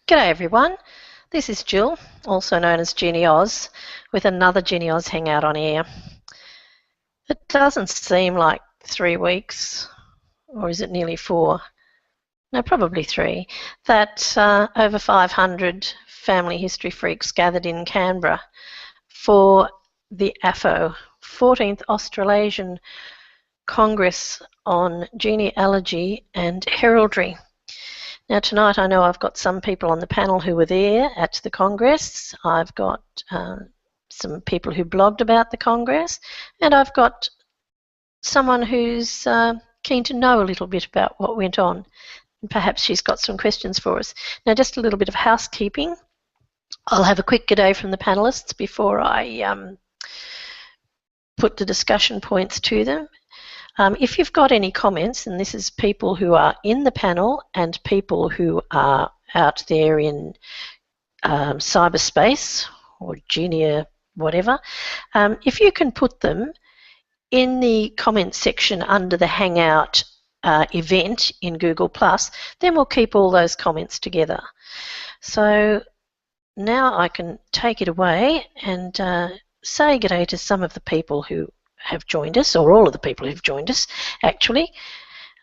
G'day everyone, this is Jill, also known as GeniAus, with another GeniAus Hangout on air. It doesn't seem like 3 weeks, or is it nearly 4? No, probably 3, that over 500 family history freaks gathered in Canberra for the AFFHO, 14th Australasian Congress on Genealogy and Heraldry. Now tonight I know I've got some people on the panel who were there at the Congress. I've got some people who blogged about the Congress, and I've got someone who's keen to know a little bit about what went on. And perhaps she's got some questions for us. Now just a little bit of housekeeping. I'll have a quick good day from the panellists before I put the discussion points to them. If you've got any comments, and this is people who are in the panel and people who are out there in cyberspace or Genia, whatever, if you can put them in the comments section under the Hangout event in Google+, then we'll keep all those comments together. So now I can take it away and say good day to some of the people who have joined us, or all of the people who've joined us, actually.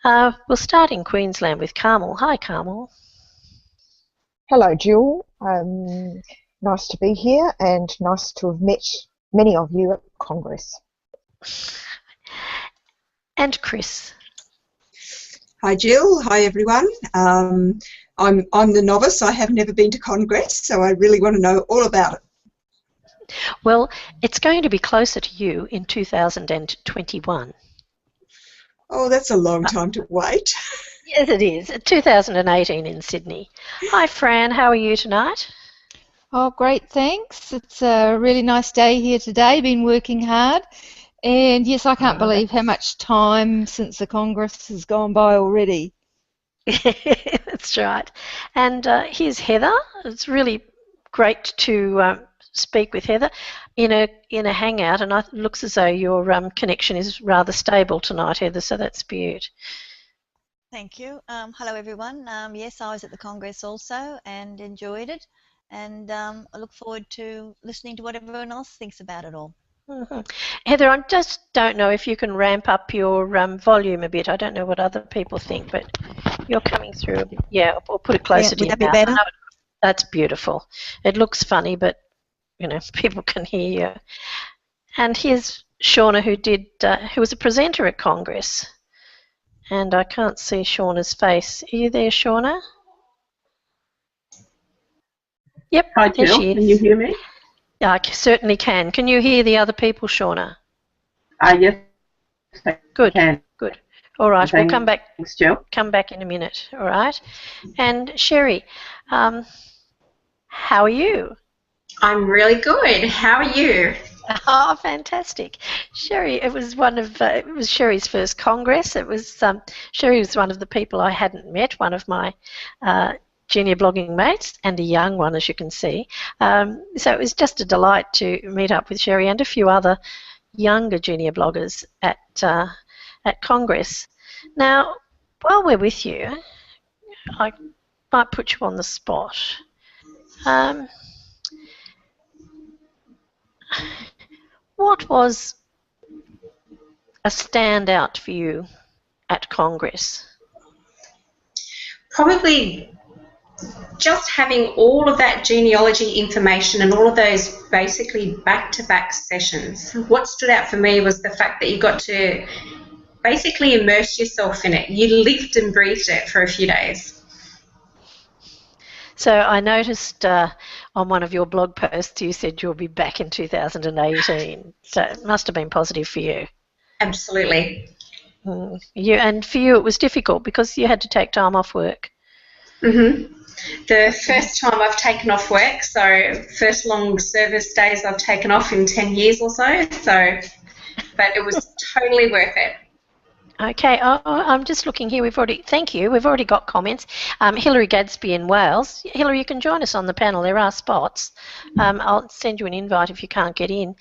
We'll start in Queensland with Carmel. Hi, Carmel. Hello, Jill. Nice to be here and nice to have met many of you at Congress. And Chris. Hi, Jill. Hi, everyone. I'm the novice. I have never been to Congress, so I really want to know all about it. Well, it's going to be closer to you in 2021. Oh, that's a long time to wait. Yes, it is. 2018 in Sydney. Hi, Fran. How are you tonight? Oh, great, thanks. It's a really nice day here today. Been working hard. And yes, I can't believe how much time since the Congress has gone by already. That's right. And here's Heather. It's really great to speak with Heather in a hangout, and it looks as though your connection is rather stable tonight, Heather, so that's beaut. Thank you. Hello everyone. Yes, I was at the Congress also and enjoyed it, and I look forward to listening to what everyone else thinks about it all. Mm-hmm. Heather, I just don't know if you can ramp up your volume a bit. I don't know what other people think, but you're coming through a bit. Yeah, or put it closer to your mouth. Better? That's beautiful. It looks funny, but you know, people can hear you. And here's Shauna, who was a presenter at Congress. And I can't see Shauna's face. Are you there, Shauna? Yep. Hi, Jill. Can you hear me? Yeah, I certainly can. Can you hear the other people, Shauna? Yes. Good. Can. Good. All right. Thanks, We'll come back. Thanks, Jill. Come back in a minute. All right. And Sherry, how are you? I'm really good. How are you? Oh, fantastic, Sherry! It was it was Sherry's first Congress. It was Sherry was one of the people I hadn't met. One of my junior blogging mates, and a young one, as you can see. So it was just a delight to meet up with Sherry and a few other younger junior bloggers at Congress. Now, while we're with you, I might put you on the spot. What was a standout for you at Congress? Probably just having all of that genealogy information and all of those basically back-to-back sessions. What stood out for me was the fact that you got to basically immerse yourself in it. You lived and breathed it for a few days. So I noticed on one of your blog posts you said you'll be back in 2018. So it must have been positive for you. Absolutely. And for you it was difficult because you had to take time off work. Mm-hmm. The first time I've taken off work, so first long service days I've taken off in 10 years or so. But it was totally worth it. Okay, I'm just looking here. Thank you. We've already got comments. Hilary Gadsby in Wales. Hilary, you can join us on the panel. There are spots. I'll send you an invite if you can't get in.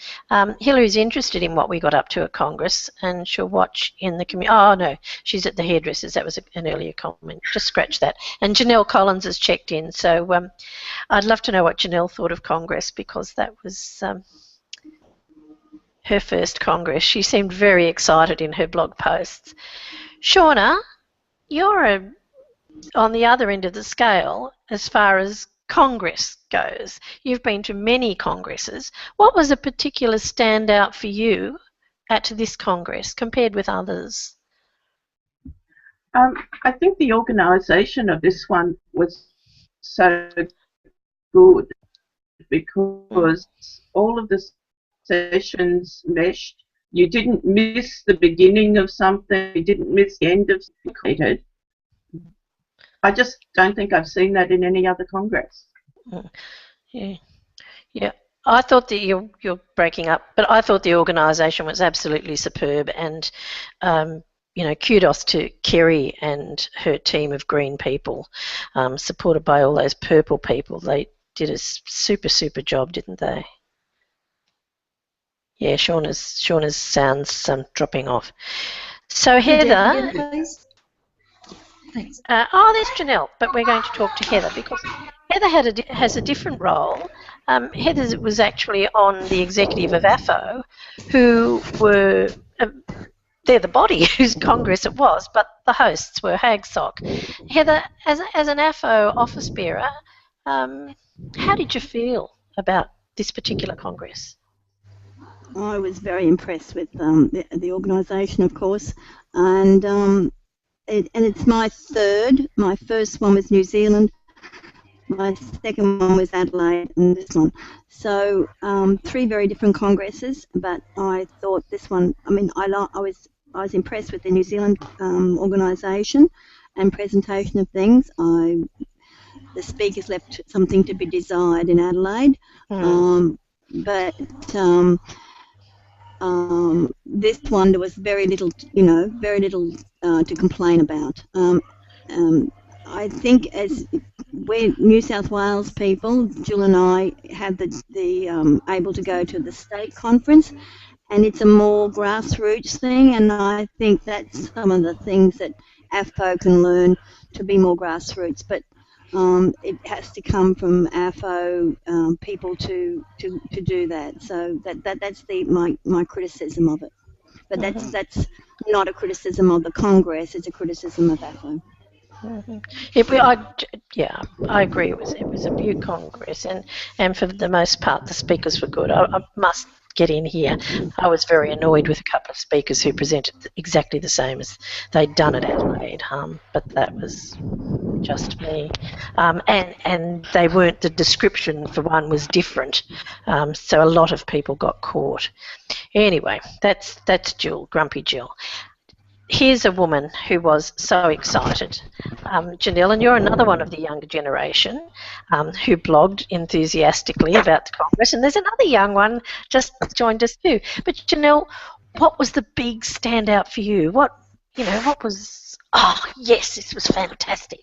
Hilary's interested in what we got up to at Congress, and she'll watch in the community. Oh, no, she's at the hairdressers. That was an earlier comment. Just scratch that. And Janelle Collins has checked in. So I'd love to know what Janelle thought of Congress, because that was her first Congress. She seemed very excited in her blog posts. Shauna, you're on the other end of the scale as far as Congress goes. You've been to many Congresses. What was a particular standout for you at this Congress compared with others? I think the organisation of this one was so good because all of the sessions meshed. You didn't miss the beginning of something. You didn't miss the end of something. I just don't think I've seen that in any other Congress. Yeah. I thought that you're breaking up, but I thought the organisation was absolutely superb, and kudos to Kerry and her team of green people, supported by all those purple people. They did a super job, didn't they? Yeah, Shauna's sounds dropping off. So Heather, please. Thanks. There's Janelle, but we're going to talk to Heather because Heather has a different role. Heather was actually on the executive of AFFHO, who were they're the body whose Congress it was, but the hosts were HAGSOC. Heather, as an AFFHO office bearer, how did you feel about this particular Congress? I was very impressed with the organisation, of course, and it's my third. My first one was New Zealand, my second one was Adelaide, and this one. So 3 very different congresses, but I thought this one. I mean, I was impressed with the New Zealand organisation and presentation of things. The speakers left something to be desired in Adelaide, but this one there was very little to complain about. I think as we're New South Wales people, Jill and I have the able to go to the state conference, and it's a more grassroots thing, and I think that's some of the things that AFFHO can learn to be more grassroots. But it has to come from AFFHO people to do that. So that's my criticism of it. But that's not a criticism of the Congress. It's a criticism of AFFHO. I agree. It was a Butte Congress, and for the most part, the speakers were good. I must get in here. I was very annoyed with a couple of speakers who presented exactly the same as they'd done at Adelaide, but that was just me. And they weren't. The description for one was different, so a lot of people got caught. Anyway, that's Jill, Grumpy Jill. Here's a woman who was so excited, Janelle, and you're another one of the younger generation who blogged enthusiastically about the Congress, and there's another young one just joined us too. But Janelle, what was the big standout for you? What was, yes, this was fantastic.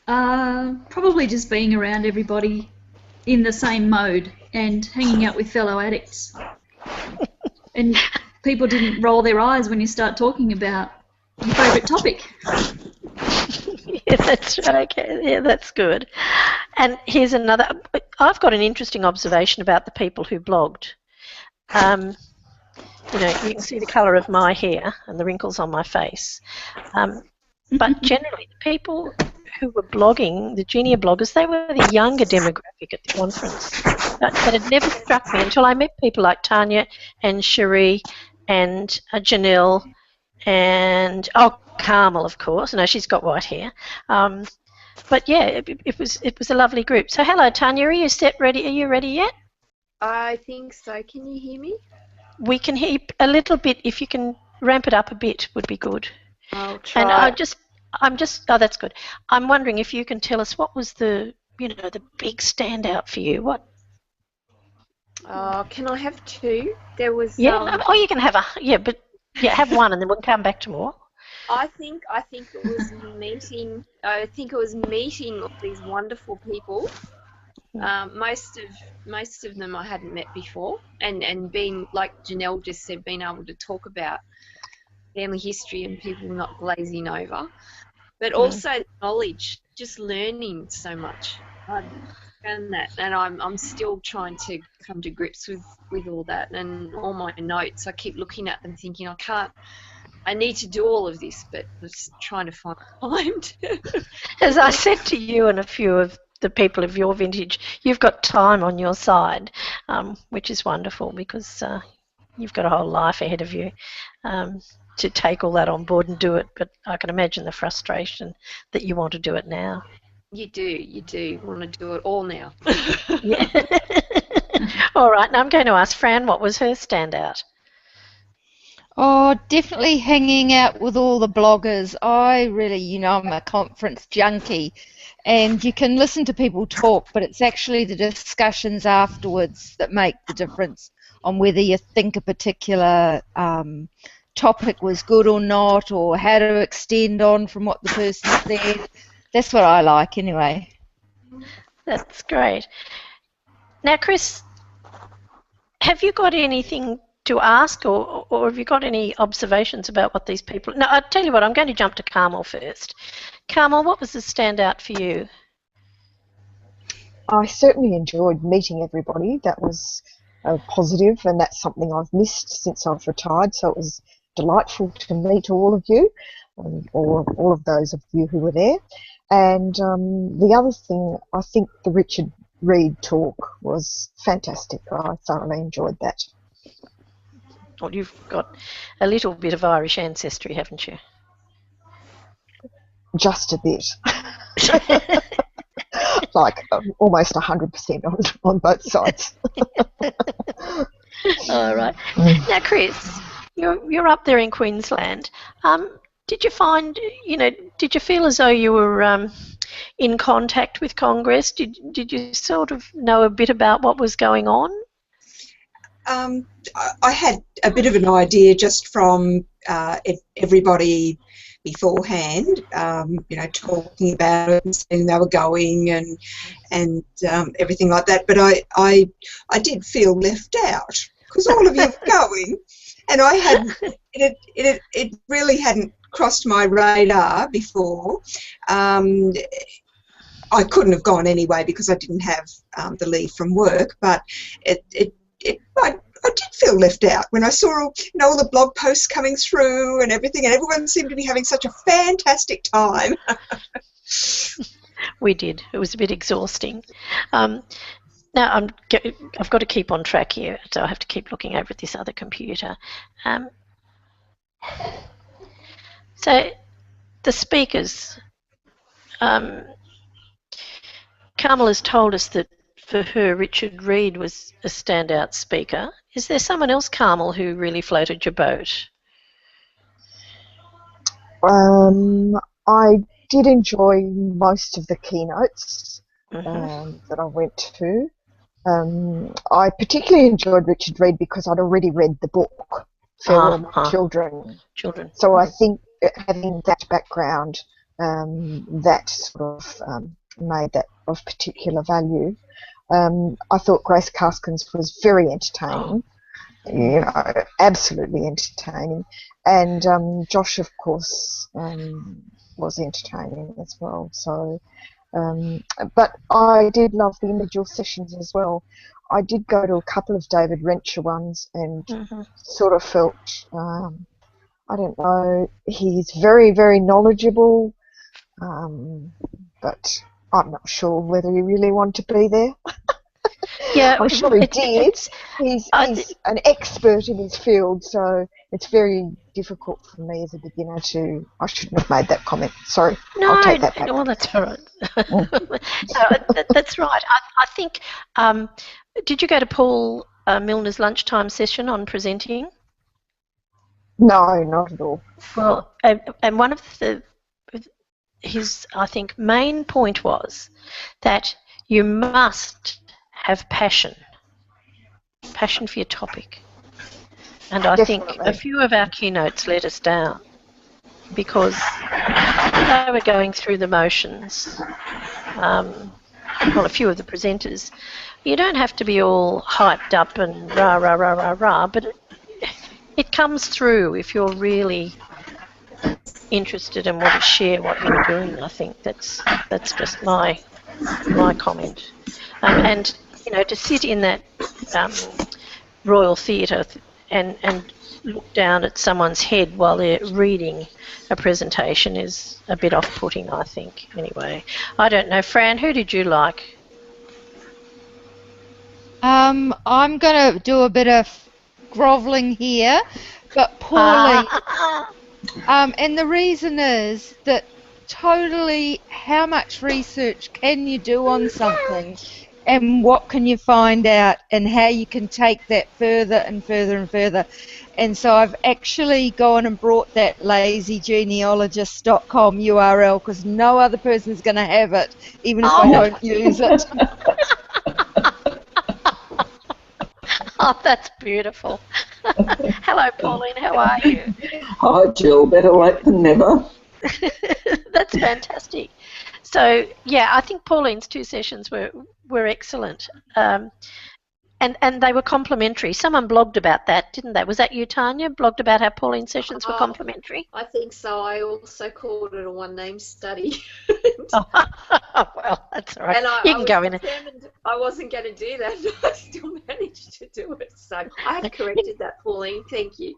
Probably just being around everybody in the same mode and hanging out with fellow addicts. And people didn't roll their eyes when you start talking about your favourite topic. Yeah, that's right. Okay. Yeah, that's good. And here's another. I've got an interesting observation about the people who blogged. You can see the colour of my hair and the wrinkles on my face. But generally, the people who were blogging, the junior bloggers, they were the younger demographic at the conference. That had never struck me until I met people like Tanya and Cherie and Janelle and Carmel, of course. No, she's got white hair. But yeah, it was a lovely group. So hello, Tanya. Are you ready? Are you ready yet? I think so. Can you hear me? We can hear a little bit. If you can ramp it up a bit, would be good. I'll try. And I'm just. Oh, that's good. I'm wondering if you can tell us what was the big standout for you. What? Can I have 2? There was. Yeah. You can have but Yeah, have one and then we'll come back to more. I think it was meeting. I think it was meeting all these wonderful people. Most of them I hadn't met before, and being, like Janelle just said, being able to talk about family history and people not glazing over, but also knowledge, just learning so much. I've found that, and I'm still trying to come to grips with all that, and all my notes. I keep looking at them, thinking I need to do all of this, but just trying to find time to. As I said to you and a few of the people of your vintage, you've got time on your side, which is wonderful because you've got a whole life ahead of you to take all that on board and do it. But I can imagine the frustration that you want to do it now. You do want to do it all now. Yeah. All right, now I'm going to ask Fran what was her standout. Oh, definitely hanging out with all the bloggers. I really, I'm a conference junkie, and you can listen to people talk, but it's actually the discussions afterwards that make the difference on whether you think a particular topic was good or not, or how to extend on from what the person said. That's what I like anyway. That's great. Now, Chris, have you got anything to ask, or have you got any observations about what these people... No, I'll tell you what, I'm going to jump to Carmel first. Carmel, what was the standout for you? I certainly enjoyed meeting everybody. That was positive, and that's something I've missed since I've retired, so it was delightful to meet all of you, or all of those of you who were there. And the other thing, I think the Richard Reid talk was fantastic. I thoroughly enjoyed that. Well, you've got a little bit of Irish ancestry, haven't you? Just a bit. Like almost 100% on both sides. All right. Now, Chris, you're up there in Queensland. Did you find, did you feel as though you were in contact with Congress? Did you sort of know a bit about what was going on? I had a bit of an idea just from everybody beforehand, talking about it and saying they were going and everything like that. But I did feel left out because all of you were going, and I hadn't. It really hadn't crossed my radar before. I couldn't have gone anyway because I didn't have the leave from work, but I did feel left out when I saw all the blog posts coming through and everything, and everyone seemed to be having such a fantastic time. We did. It was a bit exhausting. Now I've got to keep on track here, so I have to keep looking over at this other computer. So the speakers, Carmel has told us that for her, Richard Reid was a standout speaker. Is there someone else, Carmel, who really floated your boat? I did enjoy most of the keynotes that I went to. I particularly enjoyed Richard Reid because I'd already read the book, Farewell My Children. So I think having that background, that sort of made that of particular value. I thought Grace Karskens was very entertaining, absolutely entertaining, and Josh, of course, was entertaining as well. So, but I did love the individual sessions as well. I did go to a couple of David Rencher ones and sort of felt, I don't know, he's very, very knowledgeable, but I'm not sure whether he really wanted to be there. Yeah, I'm sure he did. He's an expert in his field, so it's very difficult for me as a beginner to... I shouldn't have made that comment. Sorry, I'll take that back. No, that's all right. No, that's right. I think, did you go to Paul Milner's lunchtime session on presenting? No, not at all. Well, and one of his, I think, main point was that you must have passion for your topic. And I think Definitely. a few of our keynotes let us down because they were going through the motions. Well, a few of the presenters. You don't have to be all hyped up and rah, rah, rah, rah, rah, but it comes through if you're really interested and want to share what you're doing. I think that's just my comment. And, you know, to sit in that Royal Theatre and look down at someone's head while they're reading a presentation is a bit off-putting, I think, anyway. I don't know. Fran, who did you like? I'm going to do a bit of grovelling here, but Pauline, and the reason is that totally how much research can you do on something and what can you find out and how you can take that further and further and further. And so I've actually gone and brought that lazygenealogist.com URL because no other person's going to have it, even if I don't use it. Oh, that's beautiful. Hello, Pauline. How are you? Hi, Jill. Better late than never. That's fantastic. So, yeah, I think Pauline's 2 sessions were excellent. And they were complimentary. Someone blogged about that, didn't they? Was that you, Tanya? Blogged about how Pauline's sessions were complimentary? I think so. I also called it a one-name study. Well, that's all right. And you can go in. I wasn't going to do that, but I still managed to do it. So I have corrected that, Pauline. Thank you.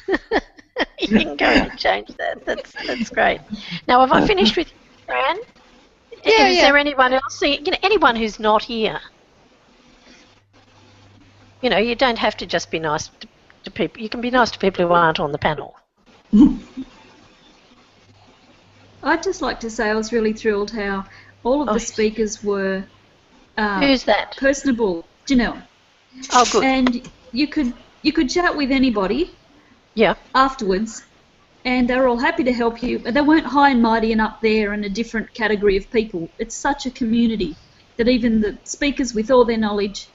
You can go in and change that. That's great. Now, have I finished with you, Fran? Yeah, Is there anyone else? You know, anyone who's not here? You know, you don't have to just be nice to people. You can be nice to people who aren't on the panel. I'd just like to say I was really thrilled how all of the speakers were Who's that? personable. Janelle. Oh, good. And you could chat with anybody afterwards, and they were all happy to help you. But they weren't high and mighty and up there in a different category of people. It's such a community that even the speakers with all their knowledge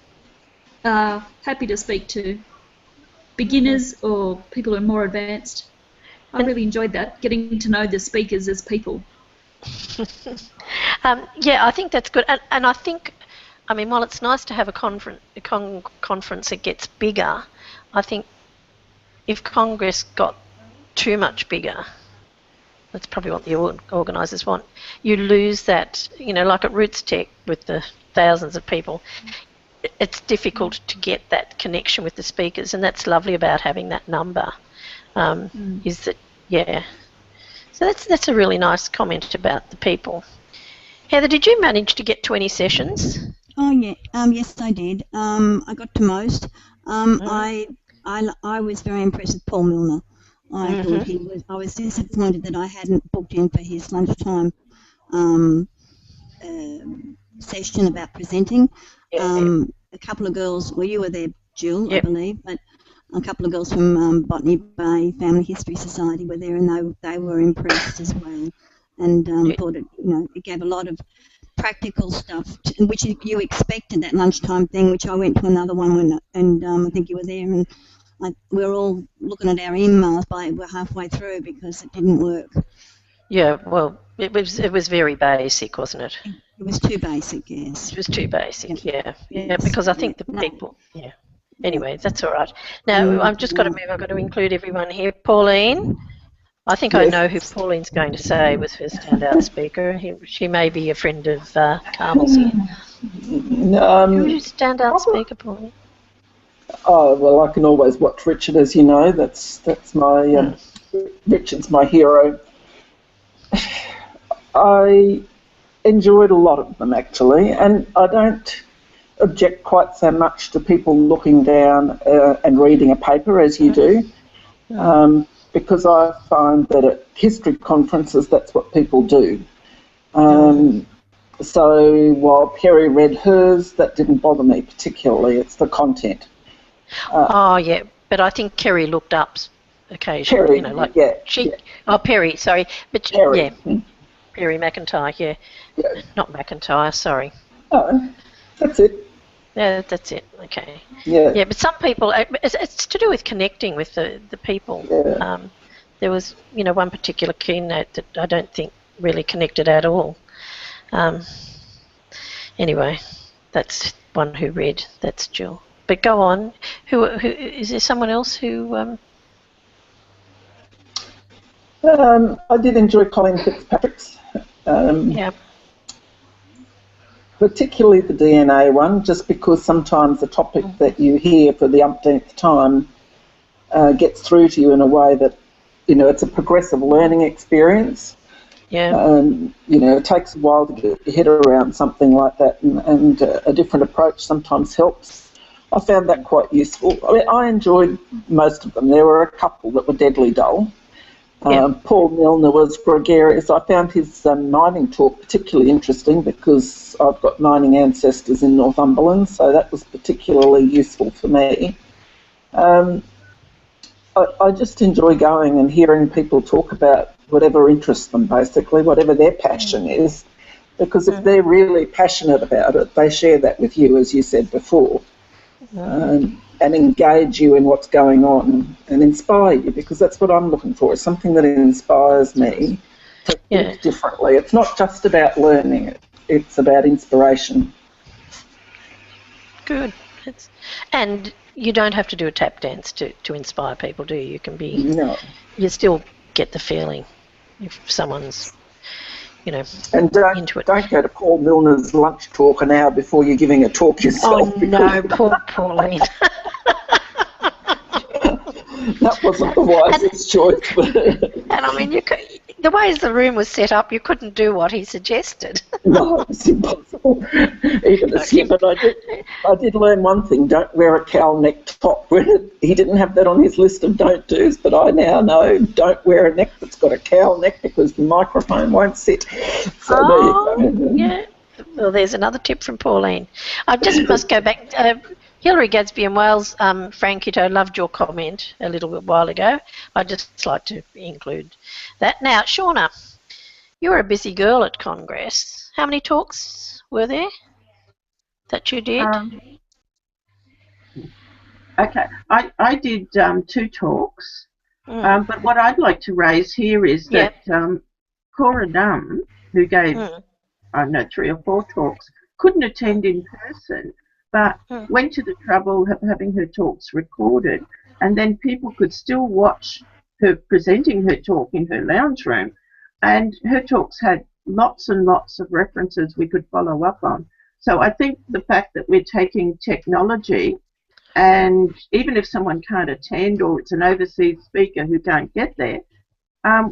are happy to speak to beginners or people who are more advanced. I really enjoyed that, getting to know the speakers as people. Yeah, I think that's good. And I think, I mean, while it's nice to have a conference that gets bigger, I think if Congress got too much bigger, that's probably what the organisers want, you lose that, you know, like at Roots Tech with the thousands of people, it's difficult to get that connection with the speakers, and that's lovely about having that number. Is that, yeah. So that's a really nice comment about the people. Heather, did you manage to get 20 sessions? Oh yeah, yes I did. I got to most. I was very impressed with Paul Milner. I thought he was. I was disappointed that I hadn't booked in for his lunchtime session about presenting. A couple of girls, well, you were there, Jill, I believe, but a couple of girls from Botany Bay Family History Society were there, and they were impressed as well, and thought it, you know, it gave a lot of practical stuff, which you expected, that lunchtime thing, which I went to another one and I think you were there, and we were all looking at our emails we're halfway through because it didn't work. Yeah, well, it was very basic, wasn't it? It was too basic, yes. It was too basic, yeah, because I think the people, Anyway, that's all right. Now, I've just got to move. I've got to include everyone here. Pauline, I think I know who Pauline's going to say was her standout speaker. She may be a friend of Carmel's here. Who's standout speaker, Pauline? Oh, well, I can always watch Richard, as you know. That's my Richard's my hero. I enjoyed a lot of them, actually, and I don't object quite so much to people looking down and reading a paper as you do, because I find that at history conferences that's what people do. So while Perry read hers, that didn't bother me particularly. It's the content. But I think Kerry looked up occasionally. Perry, you know, like she. Oh, Perry, sorry, but Perry. Perry McIntyre, not McIntyre, sorry. Oh, that's it. Yeah, that's it. Okay. Yeah. Yeah, but some people, it's to do with connecting with the people. Yeah. There was, one particular keynote that I don't think really connected at all. Anyway, that's one who read. That's Jill. But go on. Who is there? Someone else who? I did enjoy Colin Fitzpatrick's. Yeah. Particularly the DNA one, just because sometimes the topic that you hear for the umpteenth time gets through to you in a way that, it's a progressive learning experience. Yeah. It takes a while to get your head around something like that, and a different approach sometimes helps. I found that quite useful. I mean, I enjoyed most of them. There were a couple that were deadly dull. Paul Milner was gregarious. I found his mining talk particularly interesting because I've got mining ancestors in Northumberland, so that was particularly useful for me. I just enjoy going and hearing people talk about whatever interests them, basically, whatever their passion is, because if they're really passionate about it, they share that with you, as you said before. And engage you in what's going on and inspire you, because that's what I'm looking for, is something that inspires me to think differently. It's not just about learning, it's about inspiration. Good. And you don't have to do a tap dance to inspire people, do you? You can be... No. You still get the feeling if someone's, and into it. Don't go to Paul Milner's lunch talk an hour before you're giving a talk yourself. Oh, no, poor Pauline. That wasn't the wisest choice. And I mean, the way the room was set up, you couldn't do what he suggested. No, it's impossible. Even a slip. But I did learn one thing: don't wear a cowl neck top. He didn't have that on his list of don't do's, but I now know don't wear a neck that's got a cowl neck because the microphone won't sit. So there you go. Yeah. Well, there's another tip from Pauline. I just must go back. Hilary Gadsby in Wales, Frank Kitto, loved your comment a little bit while ago. I'd just like to include that. Now, Shauna, you were a busy girl at Congress. How many talks were there that you did? Okay, I did 2 talks, but what I'd like to raise here is that Cora Dunn, who gave, 3 or 4 talks, couldn't attend in person, but went to the trouble of having her talks recorded, and then people could still watch her presenting her talk in her lounge room, and her talks had lots and lots of references we could follow up on. So I think the fact that we're taking technology, and even if someone can't attend or it's an overseas speaker who can't get there,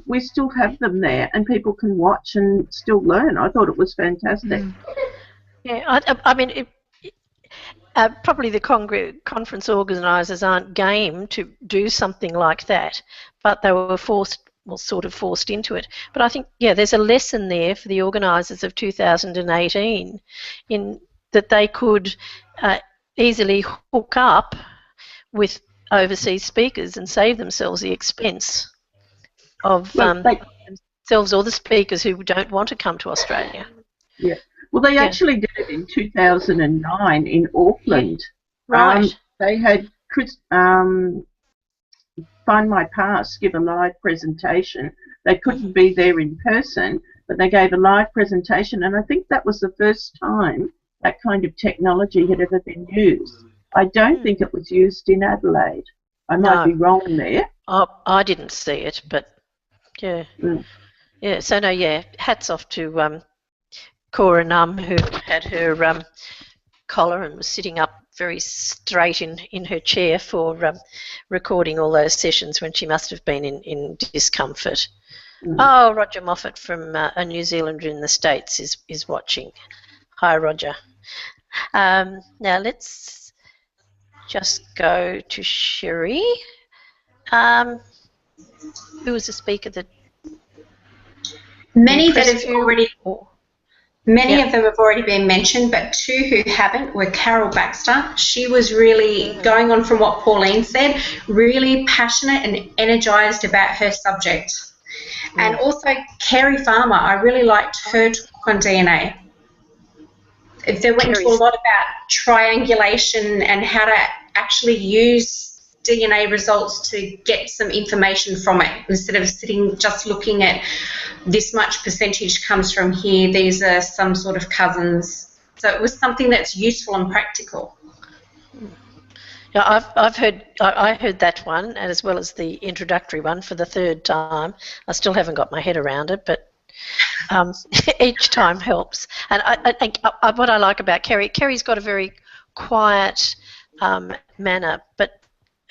we still have them there and people can watch and still learn. I thought it was fantastic. Yeah, I mean, probably the conference organisers aren't game to do something like that, but they were sort of forced into it. But I think, there's a lesson there for the organisers of 2018 in that they could easily hook up with overseas speakers and save themselves the expense of themselves or the speakers who don't want to come to Australia. Yeah. Well, they actually did it in 2009 in Auckland. Right. They had Find My Pass give a live presentation. They couldn't be there in person, but they gave a live presentation, and I think that was the first time that kind of technology had ever been used. I don't think it was used in Adelaide. I might be wrong there. I didn't see it, but yeah. Yeah, so no, hats off to Cora Num, who had her collar and was sitting up very straight in her chair for recording all those sessions when she must have been in discomfort. Oh, Roger Moffat from a New Zealander in the States is watching. Hi, Roger. Now let's just go to Sherry. Who was the speaker that... Many that have already... Many of them have already been mentioned, but 2 who haven't were Carol Baxter. She was really, going on from what Pauline said, really passionate and energised about her subject. And also Kerry Farmer, I really liked her talk on DNA. They went into a lot about triangulation and how to actually use DNA results to get some information from it instead of sitting just looking at this much percentage comes from here, these are some sort of cousins. So it was something that's useful and practical. Yeah, I heard that one as well as the introductory one for the third time. I still haven't got my head around it, but each time helps. And what I like about Kerry's got a very quiet manner, but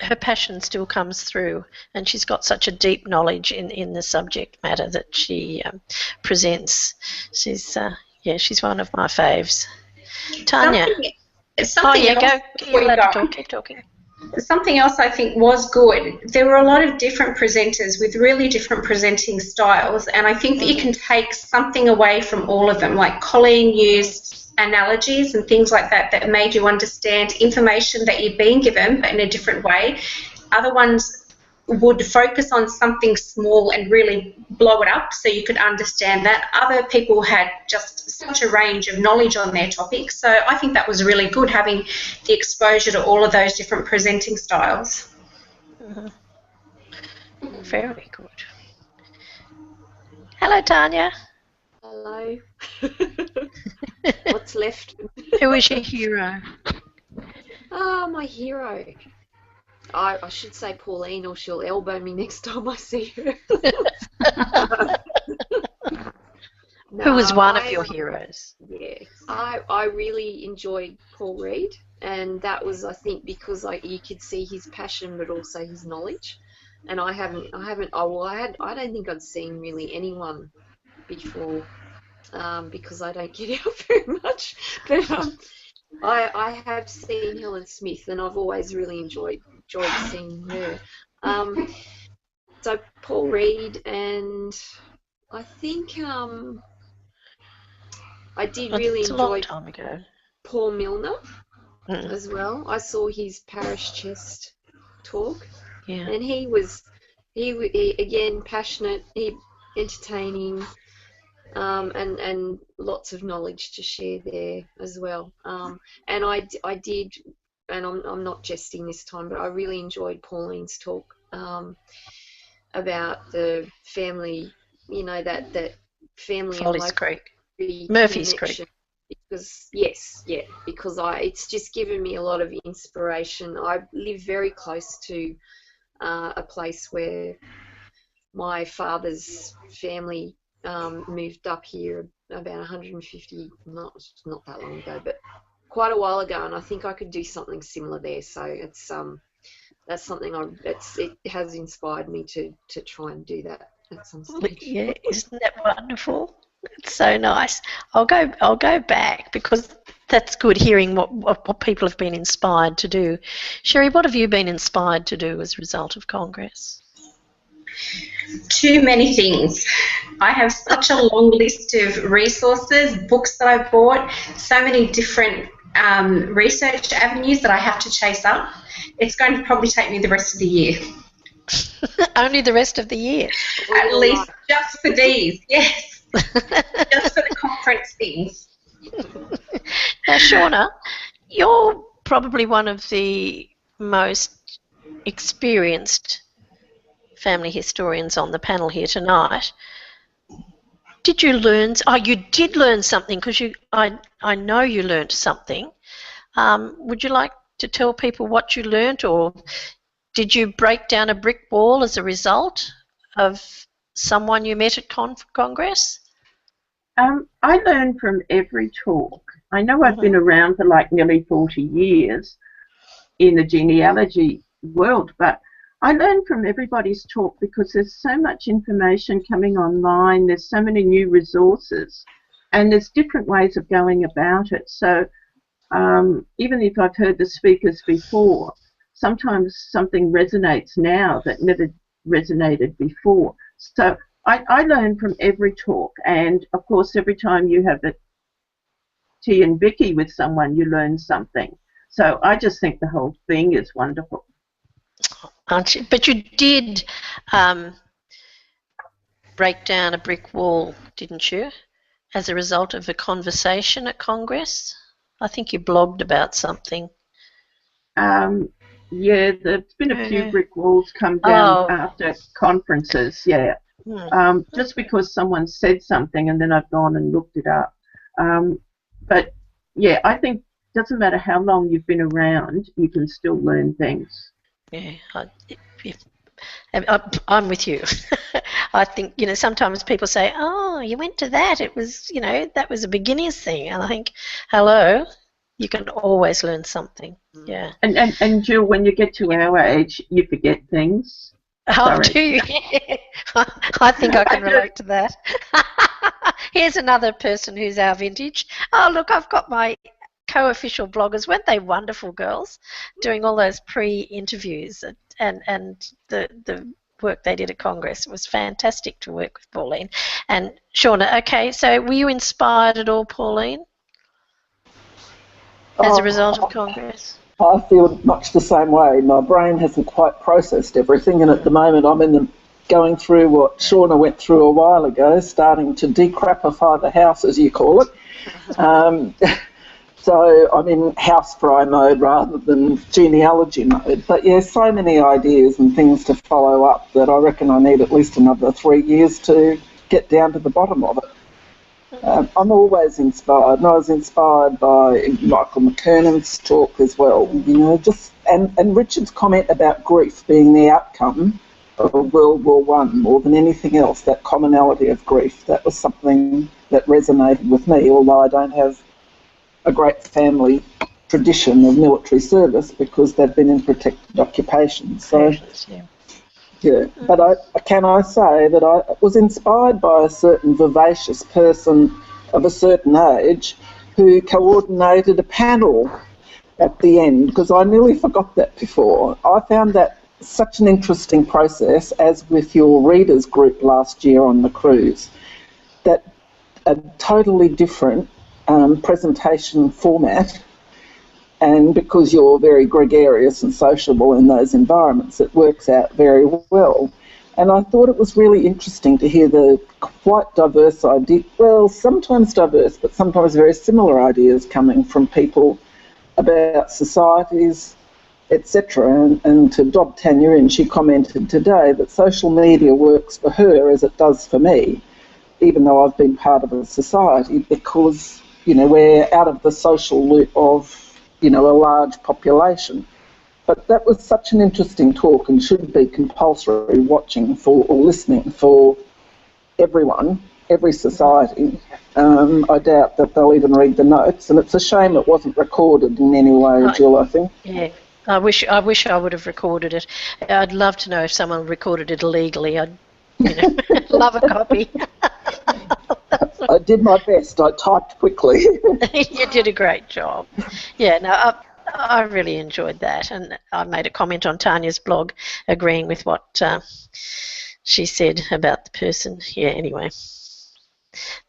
her passion still comes through, and she's got such a deep knowledge in the subject matter that she presents. She's one of my faves. Tanya. Keep talking. Something else I think was good. There were a lot of different presenters with really different presenting styles, and I think that you can take something away from all of them. Like Colleen used analogies and things like that that made you understand information that you've been given but in a different way. Other ones would focus on something small and really blow it up so you could understand that. Other people had just such a range of knowledge on their topic. So I think that was really good, having the exposure to all of those different presenting styles. Very good. Hello, Tanya. Hello. What's left? Who is your hero? My hero. I should say Pauline, or she'll elbow me next time I see her. Who was one of your heroes? Yeah, I really enjoyed Paul Reed, and that was, I think, because you could see his passion, but also his knowledge. And I don't think I'd seen really anyone before, because I don't get out very much. But I have seen Helen Smith, and I've always really enjoyed seeing her. So Paul Reed, and I think I did really enjoy Paul Milner as well. I saw his parish chest talk, and he again passionate, entertaining, and lots of knowledge to share there as well. And I did, and I'm not jesting this time, but I really enjoyed Pauline's talk about the family, that family Follies Creek, Murphy's Creek. Because because it's just given me a lot of inspiration. I live very close to a place where my father's family moved up here about 150, not that long ago, but quite a while ago, and I think I could do something similar there. So it's that's something it has inspired me to try and do that at some stage. Yeah, isn't that wonderful? It's so nice. I'll go back because that's good hearing what people have been inspired to do. Sherry, what have you been inspired to do as a result of Congress? Too many things. I have such a long list of resources, books that I've bought, so many different research avenues that I have to chase up. It's going to probably take me the rest of the year. Only the rest of the year? At least just for these, yes. Just for the conference things. Now, Shauna, you're probably one of the most experienced family historians on the panel here tonight. Did you learn? Oh, you did learn something because I know you learned something. Would you like to tell people what you learned, or did you break down a brick wall as a result of someone you met at Congress? I learn from every talk. I know I've been around for like nearly 40 years in the genealogy world, but I learn from everybody's talk because there's so much information coming online, there's so many new resources, and there's different ways of going about it. So even if I've heard the speakers before, sometimes something resonates now that never resonated before. So I learn from every talk, and of course every time you have a tea and Vicky with someone, you learn something. So I just think the whole thing is wonderful. Aren't you? But you did break down a brick wall, didn't you, as a result of a conversation at Congress? I think you blogged about something. Yeah, there's been a few brick walls come down after conferences, yeah. Just because someone said something and then I've gone and looked it up. But, yeah, I think it doesn't matter how long you've been around, you can still learn things. Yeah, I'm with you. I think, sometimes people say, oh, you went to that. It was, that was a beginner's thing. And I think, hello, you can always learn something. Yeah. And Jill, when you get to our age, you forget things. Oh, do you? I think I can relate to that. Here's another person who's our vintage. Oh, look, I've got my co-official bloggers. Weren't they wonderful girls doing all those pre-interviews and the work they did at Congress? It was fantastic to work with Pauline. And Shauna, okay, so were you inspired at all, Pauline, as a result of Congress? I feel much the same way. My brain hasn't quite processed everything, and at the moment I'm going through what Shauna went through a while ago, starting to decrapify the house, as you call it. So I'm in house fry mode rather than genealogy mode. But yeah, so many ideas and things to follow up that I reckon I need at least another 3 years to get down to the bottom of it. I'm always inspired, and I was inspired by Michael McKernan's talk as well, and Richard's comment about grief being the outcome of World War I more than anything else, that commonality of grief. That was something that resonated with me, although I don't have a great family tradition of military service because they've been in protected occupations. So, yeah. But can I say that I was inspired by a certain vivacious person of a certain age who coordinated a panel at the end, because I nearly forgot that before. I found that such an interesting process, as with your readers group last year on the cruise, that a totally different presentation format, and because you're very gregarious and sociable in those environments, it works out very well. And I thought it was really interesting to hear the quite diverse idea, well, sometimes diverse, but sometimes very similar ideas coming from people about societies, etc. And to Dob Tanyarin, she commented today that social media works for her as it does for me, even though I've been part of a society, because, we're out of the social loop of, a large population. But that was such an interesting talk and should be compulsory watching for or listening for everyone, every society. I doubt that they'll even read the notes, and it's a shame it wasn't recorded in any way, Jill, I think. Yeah, I wish I would have recorded it. I'd love to know if someone recorded it illegally. I'd love a copy. I did my best. I typed quickly. You did a great job. Yeah, no, I really enjoyed that, and I made a comment on Tanya's blog agreeing with what she said about the person. Yeah, anyway,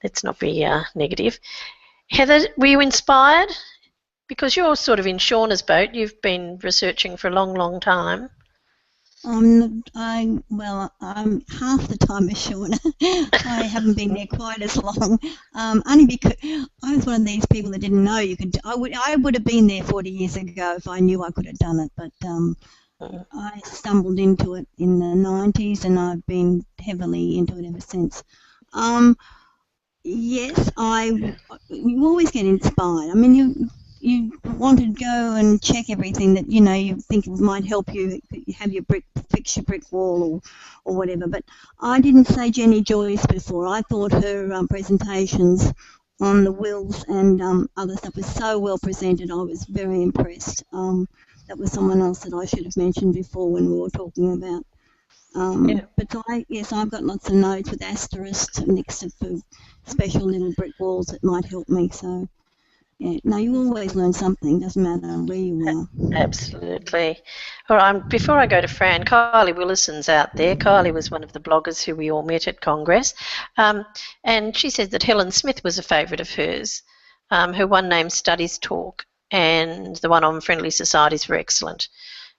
let's not be negative. Heather, were you inspired? Because you're sort of in Shauna's boat. You've been researching for a long, long time. I'm half the time as Shauna. I haven't been there quite as long. Only because I was one of these people that didn't know you could. I would have been there 40 years ago if I knew I could have done it. But I stumbled into it in the 90s, and I've been heavily into it ever since. Yes, you always get inspired. I mean, you want to go and check everything that you think might help you have your fix your brick wall or whatever. But I didn't say Jenny Joyce before. I thought her presentations on the wills and other stuff was so well presented. I was very impressed. That was someone else that I should have mentioned before when we were talking about. But I've got lots of notes with asterisks next to special little brick walls that might help me. So. Yeah, no, you always learn something, doesn't matter where you are. Absolutely. All right, before I go to Fran, Kylie Willison's out there. Kylie was one of the bloggers who we all met at Congress, and she said that Helen Smith was a favourite of hers. Her One Name Studies talk and the one on friendly societies were excellent.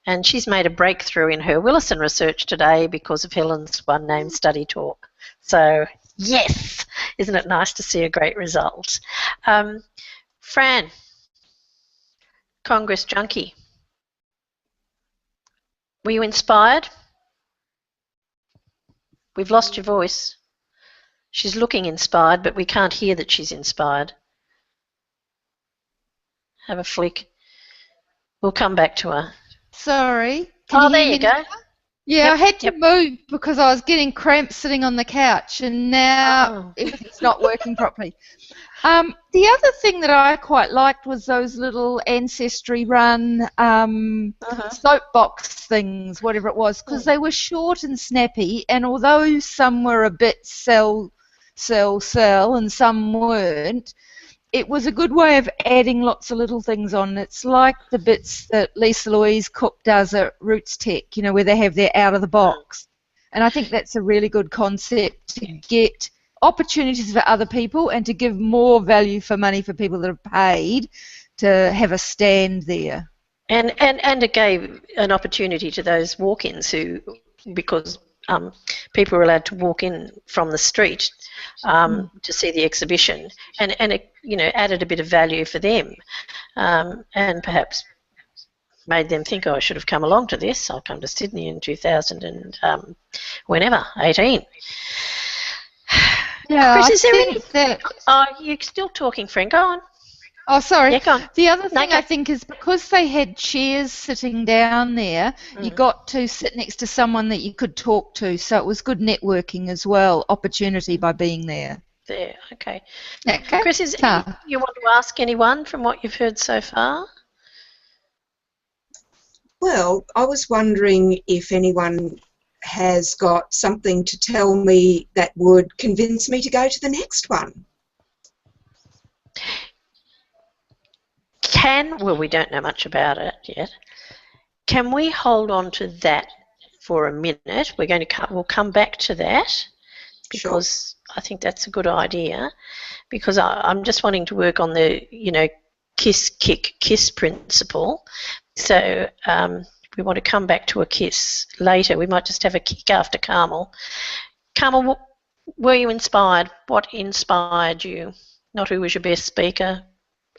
And she's made a breakthrough in her Willison research today because of Helen's One Name Study talk. So, yes, isn't it nice to see a great result? Fran, Congress junkie. Were you inspired? We've lost your voice. She's looking inspired, but we can't hear that she's inspired. Have a flick. We'll come back to her. Sorry. There you go. Yeah, Yep, I had to move because I was getting cramps sitting on the couch, and now everything's not working properly. The other thing that I quite liked was those little ancestry-run soapbox things, whatever it was, because they were short and snappy, and although some were a bit sell, and some weren't, it was a good way of adding lots of little things on. It's like the bits that Lisa Louise Cook does at Roots Tech, you know, where they have their out of the box. And I think that's a really good concept to get opportunities for other people and to give more value for money for people that have paid to have a stand there. And it gave an opportunity to those walk-ins who, because people were allowed to walk in from the street to see the exhibition, and it, you know, added a bit of value for them, and perhaps made them think, oh, I should have come along to this. I'll come to Sydney in 2000 and whenever, 18. Yeah, Chris, I is there think any... that... Oh, you're still talking, friend. Go on. Oh, sorry. Yeah, go on. The other thing I think is because they had chairs sitting down there, you got to sit next to someone that you could talk to, so it was good networking as well, opportunity by being there. There, okay. Okay. Chris, is you want to ask anyone from what you've heard so far? Well, I was wondering if anyone has got something to tell me that would convince me to go to the next one. Well, we don't know much about it yet. Can we hold on to that for a minute? We'll come back to that because I think that's a good idea. Because I'm just wanting to work on the, you know, kiss, kick, kiss principle. So we want to come back to a kiss later. We might just have a kick after Carmel. Carmel, were you inspired? What inspired you? Not who was your best speaker.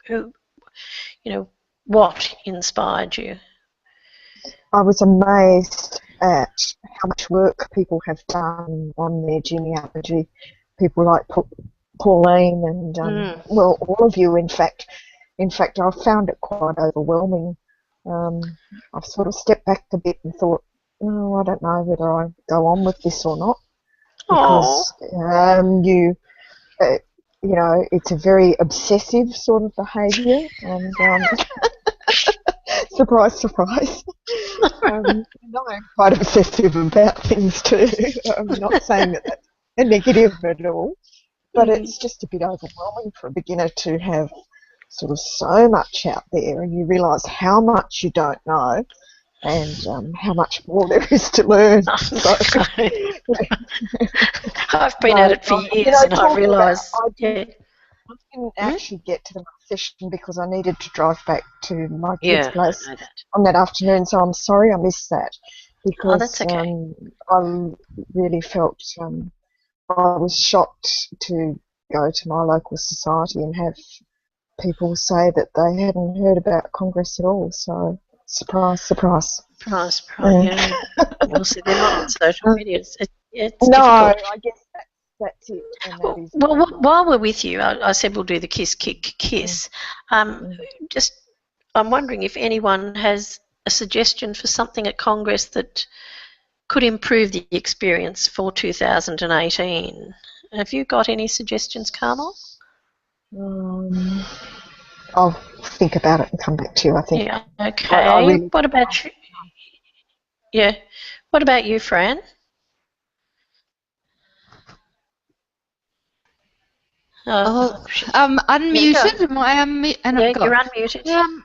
Who? You know, what inspired you? I was amazed at how much work people have done on their genealogy. People like Pauline and, well, all of you, in fact. I found it quite overwhelming. I've sort of stepped back a bit and thought, oh, I don't know whether I go on with this or not. Because you know, it's a very obsessive sort of behaviour, and surprise, surprise. I'm quite obsessive about things too. I'm not saying that that's a negative at all, but it's just a bit overwhelming for a beginner to have sort of so much out there, and you realise how much you don't know and how much more there is to learn. So, I've been at it for years, and I realise. I didn't actually get to the session because I needed to drive back to my kids' place on that afternoon, so I'm sorry I missed that. Because that's okay. I really felt I was shocked to go to my local society and have people say that they hadn't heard about Congress at all. So surprise, surprise. Surprise, yeah. We'll see, they're not on social media. It's difficult. I guess that's it. And that is while we're with you, I said we'll do the kiss, kick, kiss. I'm wondering if anyone has a suggestion for something at Congress that could improve the experience for 2018. Have you got any suggestions, Carmel? I'll think about it and come back to you, I think. Yeah, okay. What about you? Yeah. What about you, Fran? Unmuted. Am I unmuted? You're unmuted.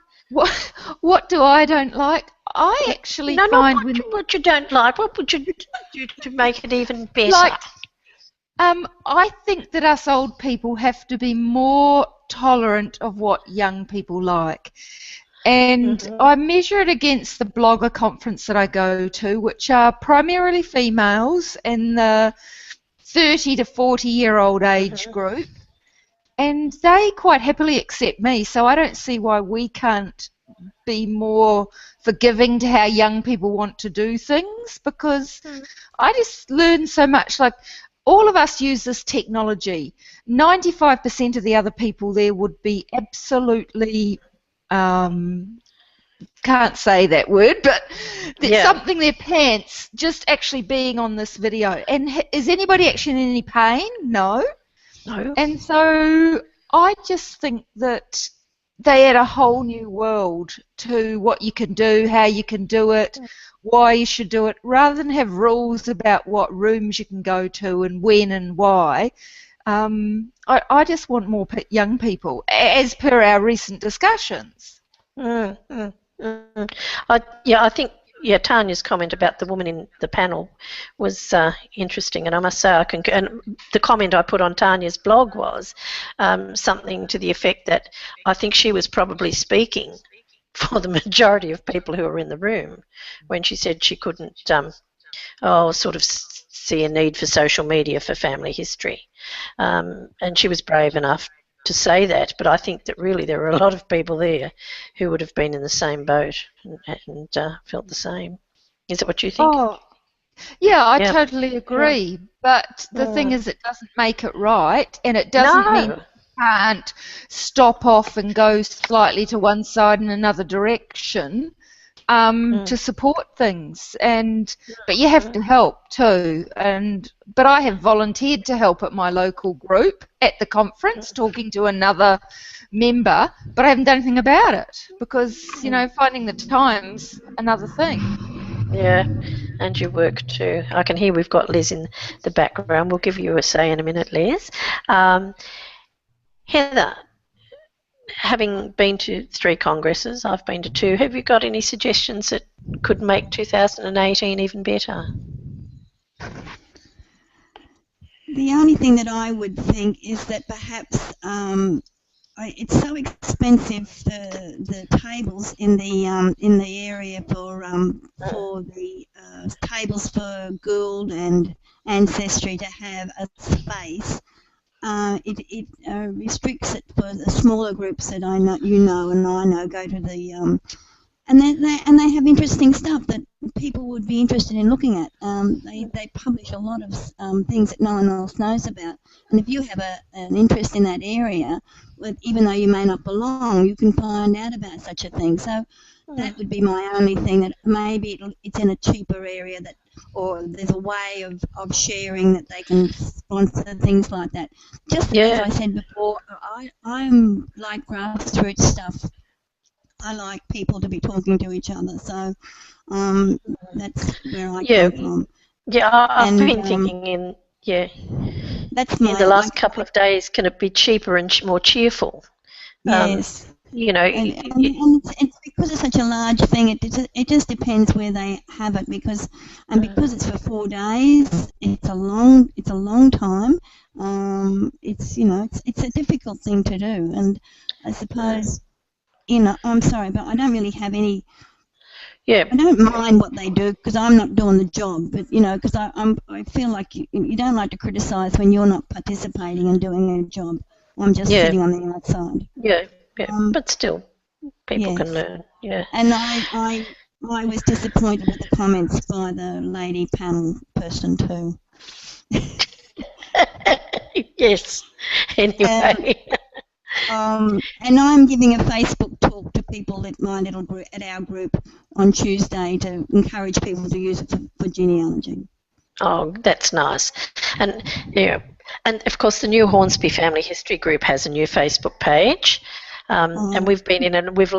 What do I don't like? I actually find what you don't like. What would you do to make it even better? Like, I think that us old people have to be more tolerant of what young people like. And I measure it against the blogger conference that I go to, which are primarily females and the 30 to 40-year-old age group. And they quite happily accept me, so I don't see why we can't be more forgiving to how young people want to do things, because I just learned so much. Like, all of us use this technology. 95% of the other people there would be absolutely, can't say that word, but something their pants just actually being on this video. And is anybody actually in any pain? No. No. And so I just think that they add a whole new world to what you can do, how you can do it, why you should do it, rather than have rules about what rooms you can go to and when and why. I just want more young people, as per our recent discussions. I think Tanya's comment about the woman in the panel was interesting, and I must say and the comment I put on Tanya's blog was something to the effect that I think she was probably speaking for the majority of people who were in the room when she said she couldn't sort of see a need for social media for family history, and she was brave enough to say that, but I think that really there were a lot of people there who would have been in the same boat and felt the same. Is it what you think? Oh, yeah, I totally agree. But the thing is, it doesn't make it right, and it doesn't mean you can't stop off and go slightly to one side in another direction to support things. But you have to help too. But I have volunteered to help at my local group at the conference, talking to another member, but I haven't done anything about it because, finding the time's another thing. Yeah, and you work too. I can hear we've got Liz in the background. We'll give you a say in a minute, Liz. Heather, having been to 3 congresses, I've been to 2, have you got any suggestions that could make 2018 even better? The only thing that I would think is that perhaps it's so expensive, the tables in the area for the tables for Gould and Ancestry to have a space. It restricts it for the smaller groups that I know, and I know, go to the and they have interesting stuff that people would be interested in looking at. They publish a lot of things that no one else knows about, and if you have an interest in that area, even though you may not belong, you can find out about such a thing. So that would be my only thing, that maybe it's in a cheaper area, or there's a way of sharing that they can sponsor things like that. Just as I said before, I'm like grassroots stuff. I like people to be talking to each other, so that's where I come from. Yeah, I've been thinking that's in the last couple of days, can it be cheaper and more cheerful? Yes. And it's because it's such a large thing. It just depends where they have it, because it's for 4 days. It's a long time. It's a difficult thing to do, and I suppose I'm sorry, but I don't really have any. Yeah. I don't mind what they do because I'm not doing the job, but because I feel like you don't like to criticise when you're not participating and doing a job. I'm just sitting on the outside. Yeah. But still, people can learn. Yeah. And I was disappointed with the comments by the lady panel person too. Yes. Anyway. And I'm giving a Facebook talk to people at my little group, at our group, on Tuesday to encourage people to use it for genealogy. Oh, that's nice. And and of course the new Hornsby Family History Group has a new Facebook page. And we've been in and we have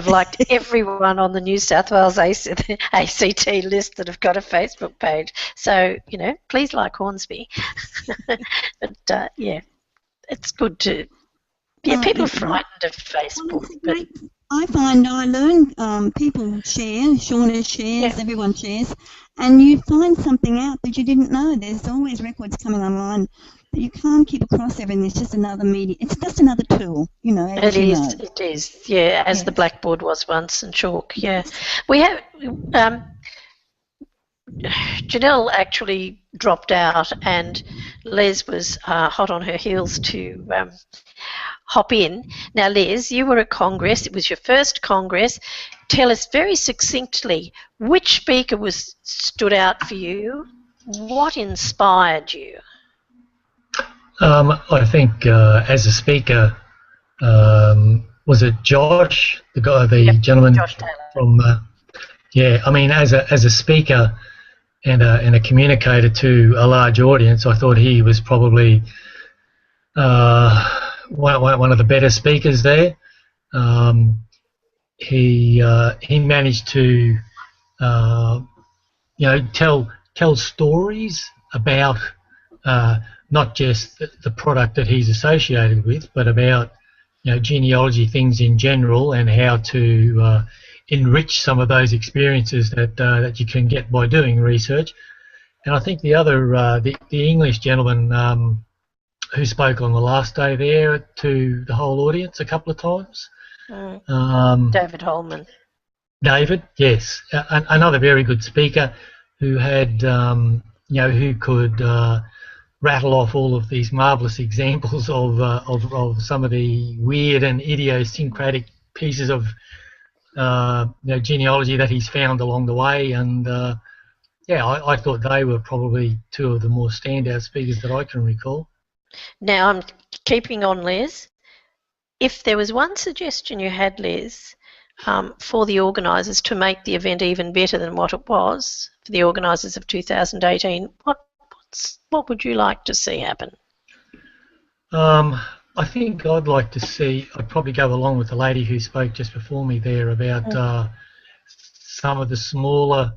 liked everyone on the New South Wales ACT list that have got a Facebook page. So, please like Hornsby. But, it's good to... people are frightened of Facebook. But I find I learn, people share, Shauna shares, everyone shares, and you find something out that you didn't know. There's always records coming online. You can't keep across everything. It's just another media. It's just another tool, It is. Yeah, as the blackboard was once and chalk. Yeah, we have. Janelle actually dropped out, and Les was hot on her heels to hop in. Now, Les, you were at Congress. It was your first Congress. Tell us very succinctly which speaker stood out for you. What inspired you? I think as a speaker, was it Josh, the gentleman Josh Taylor. from? Yeah, I mean, as a speaker and a communicator to a large audience, I thought he was probably one of the better speakers there. He managed to tell stories about not just the product that he's associated with, but about genealogy things in general, and how to enrich some of those experiences that you can get by doing research. And I think the other, the English gentleman who spoke on the last day there to the whole audience a couple of times. David Holman. David, yes, another very good speaker who had, who could rattle off all of these marvellous examples of some of the weird and idiosyncratic pieces of genealogy that he's found along the way. And I thought they were probably two of the more standout speakers that I can recall. Now, I'm keeping on, Les. If there was one suggestion you had, Les, for the organisers to make the event even better than what it was for the organisers of 2018, what would you like to see happen? I think I'd like to see, I'd probably go along with the lady who spoke just before me there about some of the smaller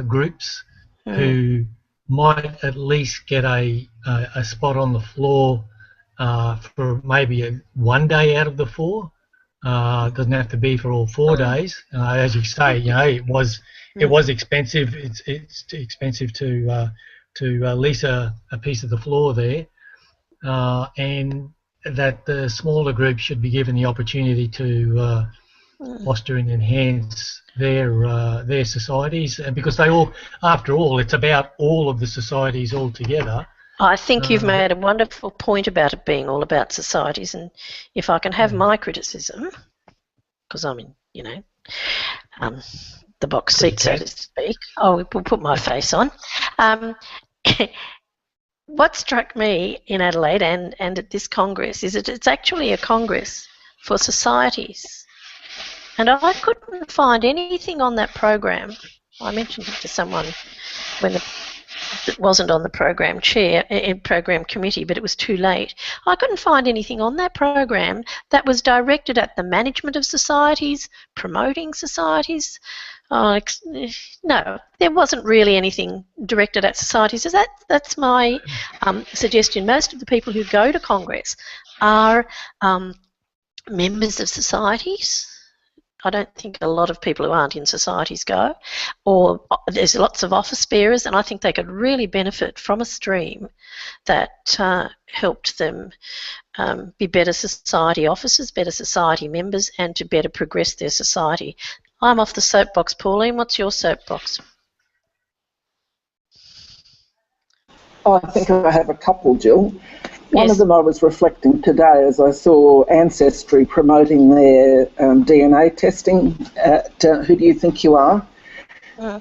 groups who might at least get a spot on the floor for maybe one day out of the 4. Doesn't have to be for all 4 days. As you say, it was expensive. It's expensive to lease a piece of the floor there, and that the smaller groups should be given the opportunity to foster and enhance their societies, and because they all, after all, it's about all of the societies all together. I think you've made a wonderful point about it being all about societies, and if I can have my criticism, because I'm in, the box seat, so to speak, we'll put my face on. What struck me in Adelaide and at this Congress is that it's actually a Congress for societies. And I couldn't find anything on that program. I mentioned it to someone when it wasn't on the program program committee, but it was too late. I couldn't find anything on that program that was directed at the management of societies, promoting societies. No, there wasn't really anything directed at societies. So that's my suggestion. Most of the people who go to Congress are members of societies. I don't think a lot of people who aren't in societies go, or there's lots of office bearers, and I think they could really benefit from a stream that helped them be better society officers, better society members, and to better progress their society. I'm off the soapbox. Pauline, what's your soapbox? I think I have a couple, Jill. One of them I was reflecting today as I saw Ancestry promoting their DNA testing at Who Do You Think You Are?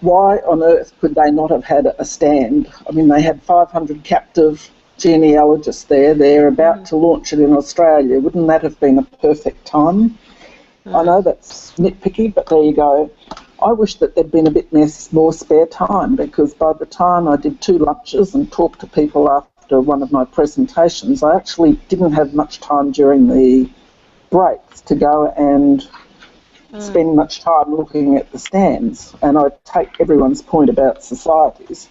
Why on earth could they not have had a stand? I mean, they had 500 captive genealogists there. They're about to launch it in Australia. Wouldn't that have been a perfect time? I know that's nitpicky, but there you go. I wish that there'd been a bit more spare time, because by the time I did 2 lunches and talked to people after one of my presentations, I actually didn't have much time during the breaks to go and spend much time looking at the stands. And I take everyone's point about societies.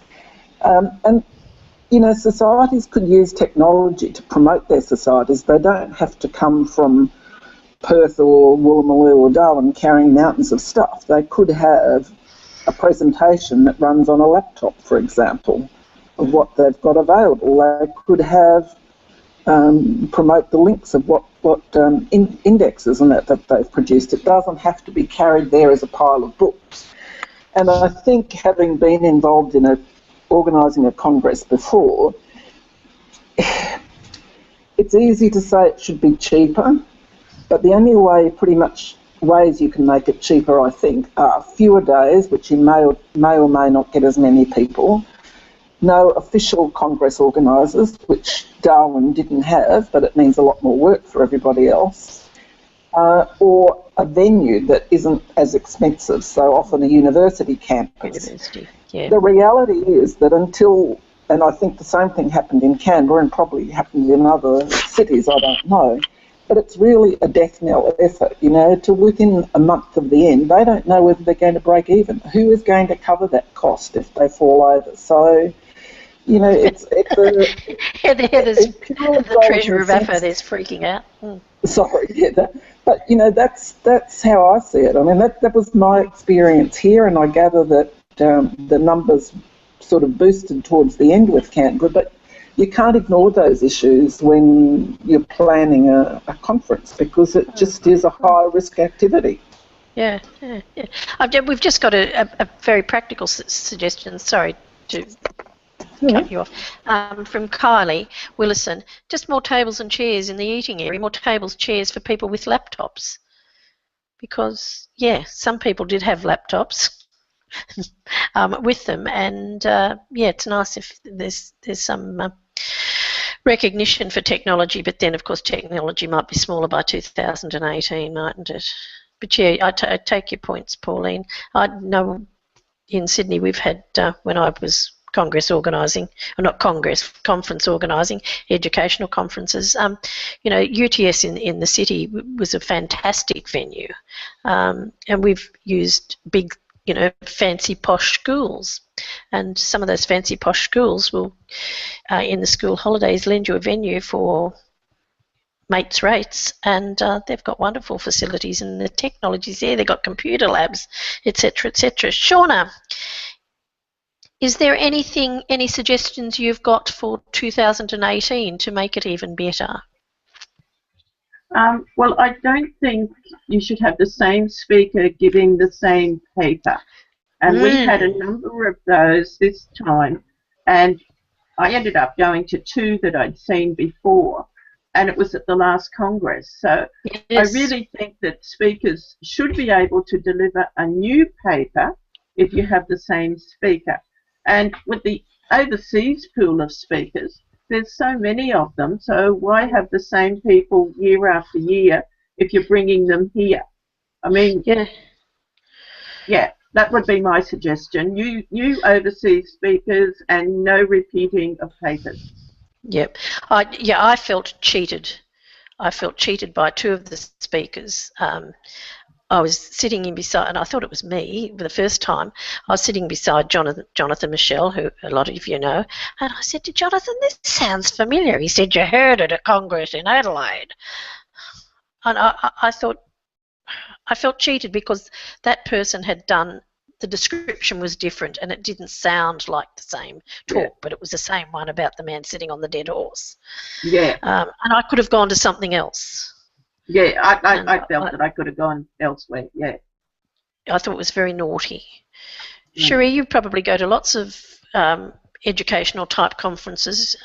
And, societies could use technology to promote their societies. They don't have to come from Perth or Woolloomooloo or Darwin carrying mountains of stuff. They could have a presentation that runs on a laptop, for example, of what they've got available. They could have promote the links of what indexes and that they've produced. It doesn't have to be carried there as a pile of books. And I think, having been involved in organising a Congress before, it's easy to say it should be cheaper, but the only ways you can make it cheaper, I think, are fewer days, which you may or may not get as many people, no official Congress organisers, which Darwin didn't have, but it means a lot more work for everybody else, or a venue that isn't as expensive, so often a university campus. The reality is that until, and I think the same thing happened in Canberra and probably happened in other cities, I don't know, but it's really a death knell effort, to within a month of the end, they don't know whether they're going to break even. Who is going to cover that cost if they fall over? So, it's Heather's the treasurer of AFFHO there's freaking out. Sorry, Heather. But, that's how I see it. I mean, that was my experience here, and I gather that the numbers sort of boosted towards the end with Canberra, but you can't ignore those issues when you're planning a conference, because it just is a high-risk activity. Yeah. We've just got a very practical suggestion. Sorry to cut you off. From Kylie Willison. Just more tables and chairs in the eating area, more tables, chairs for people with laptops. Because, some people did have laptops with them, and it's nice if there's some recognition for technology, but then of course technology might be smaller by 2018, mightn't it? But I take your points, Pauline. I know in Sydney we've had, when I was Congress organising, or not Congress, conference organising, educational conferences, UTS in the city was a fantastic venue, and we've used big, fancy posh schools, and some of those fancy posh schools will, in the school holidays, lend you a venue for mates rates, and they've got wonderful facilities, and the technology's there. They've got computer labs, etc., etc. Shauna, is there any suggestions you've got for 2018 to make it even better? Well, I don't think you should have the same speaker giving the same paper. And we had a number of those this time, and I ended up going to 2 that I'd seen before, and it was at the last Congress. So I really think that speakers should be able to deliver a new paper if you have the same speaker. And with the overseas pool of speakers, there's so many of them, so why have the same people year after year if you're bringing them here? I mean, that would be my suggestion. You overseas speakers and no repeating of papers. Yep. I felt cheated. I felt cheated by 2 of the speakers. I was sitting in beside, and I thought it was me for the first time. I was sitting beside Jonathan Michelle, who a lot of you know, and I said to Jonathan, "This sounds familiar." He said, "You heard it at Congress in Adelaide." And I thought, I felt cheated because that person had done, the description was different and it didn't sound like the same talk, but it was the same one about the man sitting on the dead horse. Yeah. And I could have gone to something else. Yeah, I felt that I could have gone elsewhere, I thought it was very naughty. Cherie, you probably go to lots of educational type conferences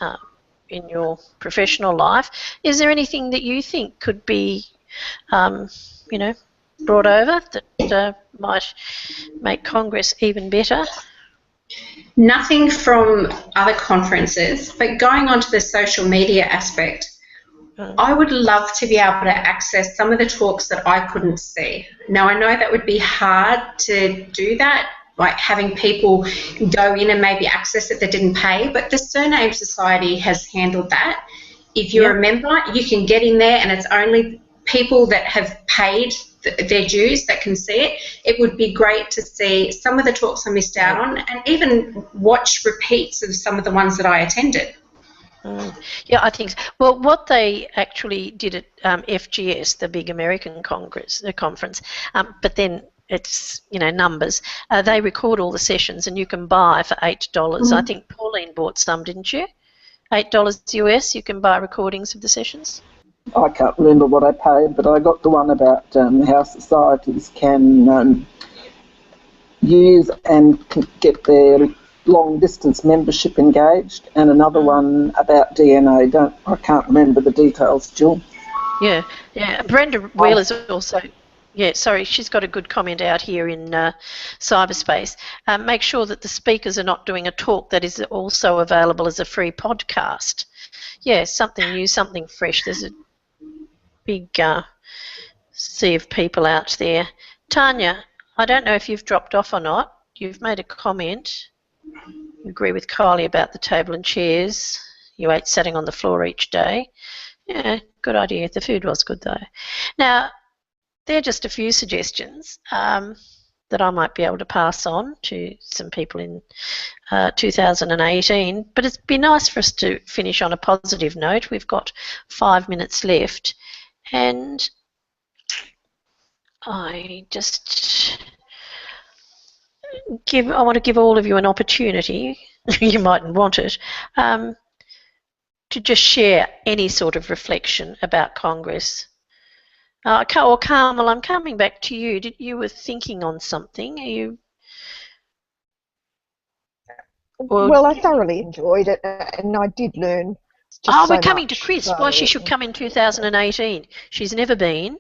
in your professional life. Is there anything that you think could be, brought over that might make Congress even better? Nothing from other conferences, but going on to the social media aspect, I would love to be able to access some of the talks that I couldn't see. Now, I know that would be hard to do that, like having people go in and maybe access it that didn't pay, but the Surname Society has handled that. If you're a member, you can get in there and it's only people that have paid their dues that can see it. It would be great to see some of the talks I missed out on and even watch repeats of some of the ones that I attended. Yeah, I think so. Well, what they actually did at FGS, the big American conference, but then it's, numbers. They record all the sessions and you can buy for $8. I think Pauline bought some, didn't you? $8 US, you can buy recordings of the sessions. I can't remember what I paid, but I got the one about how societies can use and get their long distance membership engaged, and another one about DNA. I can't remember the details, Jill. Yeah. Brenda Wheeler's also. Yeah, sorry, she's got a good comment out here in cyberspace. Make sure that the speakers are not doing a talk that is also available as a free podcast. Yeah, something new, something fresh. There's a big sea of people out there. Tanya, I don't know if you've dropped off or not. You've made a comment. You agree with Kylie about the table and chairs. You ate sitting on the floor each day. Yeah, good idea. The food was good though. Now, they're just a few suggestions that I might be able to pass on to some people in 2018. But it'd be nice for us to finish on a positive note. We've got 5 minutes left, and I want to give all of you an opportunity. You mightn't want it. To just share any sort of reflection about Congress. Or Carmel, I'm coming back to you. You were thinking on something. Are you? Well, I thoroughly enjoyed it, and I did learn. We're coming to Chris. Why she should come in 2018? She's never been.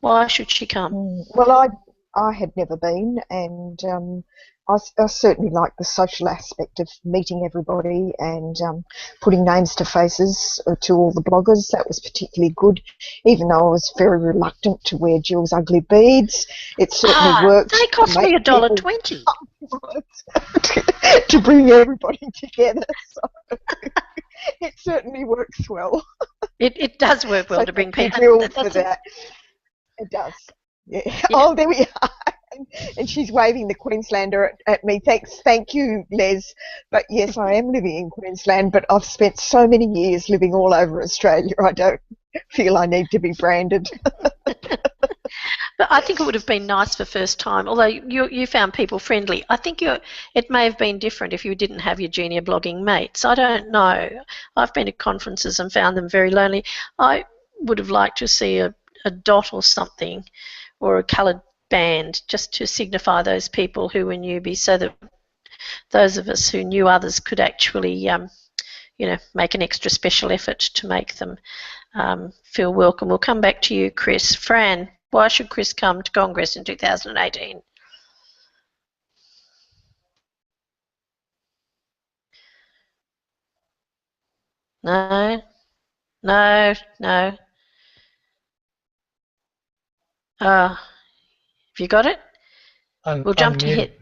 Why should she come? Well, I had never been, and I certainly like the social aspect of meeting everybody and putting names to faces to all the bloggers. That was particularly good, even though I was very reluctant to wear Jill's ugly beads. It certainly worked. They cost me $1.20 to bring everybody together. So it certainly works well. It does work well to bring people. Jill for that. It does. Yeah. Oh, there we are. And she's waving the Queenslander at me. Thank you, Les. But yes, I am living in Queensland, but I've spent so many years living all over Australia, I don't feel I need to be branded. But I think it would have been nice for first time, although you found people friendly. I think it may have been different if you didn't have your junior blogging mates. I don't know. I've been to conferences and found them very lonely. I would have liked to see a dot or something, or a coloured band, just to signify those people who were newbies, so that those of us who knew others could actually make an extra special effort to make them feel welcome. We'll come back to you, Chris. Fran, why should Chris come to Congress in 2018? No. Have you got it? We'll jump to hit.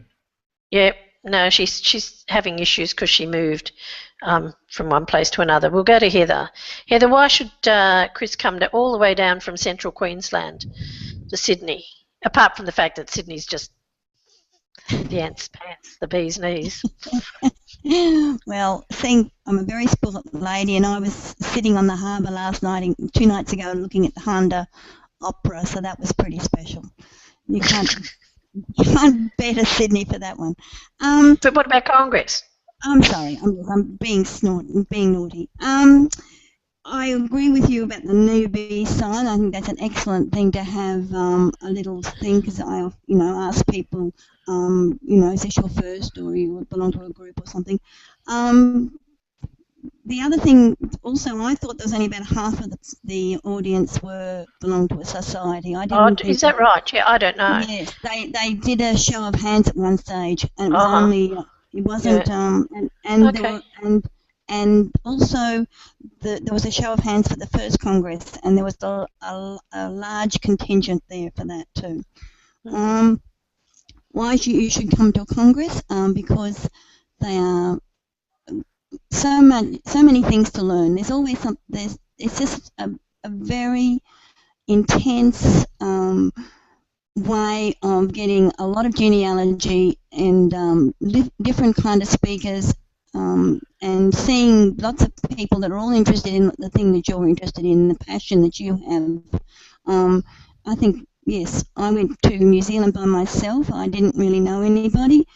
Yeah, no, she's having issues because she moved from one place to another. We'll go to Heather. Heather, why should Chris come all the way down from central Queensland to Sydney? Apart from the fact that Sydney's just the ants' pants, the bee's knees. Well, I'm a very spoilt lady, and I was sitting on the harbour last night, 2 nights ago, looking at the Honda Opera, so that was pretty special. You can't better Sydney for that one. But what about Congress? I'm sorry, I'm being naughty. I agree with you about the newbie sign. I think that's an excellent thing to have a little thing, because I, ask people, is this your first, or you belong to a group or something. The other thing, also, I thought there was only about half of the audience belonged to a society. Is that right? Yeah, I don't know. Yes, they did a show of hands at one stage, and it was it wasn't, and also there was a show of hands for the first Congress, and there was a large contingent there for that too. Why you should come to a Congress? Because they are so many things to learn. There's always it's just a very intense way of getting a lot of genealogy and different kind of speakers, and seeing lots of people that are all interested in the thing that you're interested in, the passion that you have. I think, yes, I went to New Zealand by myself. I didn't really know anybody.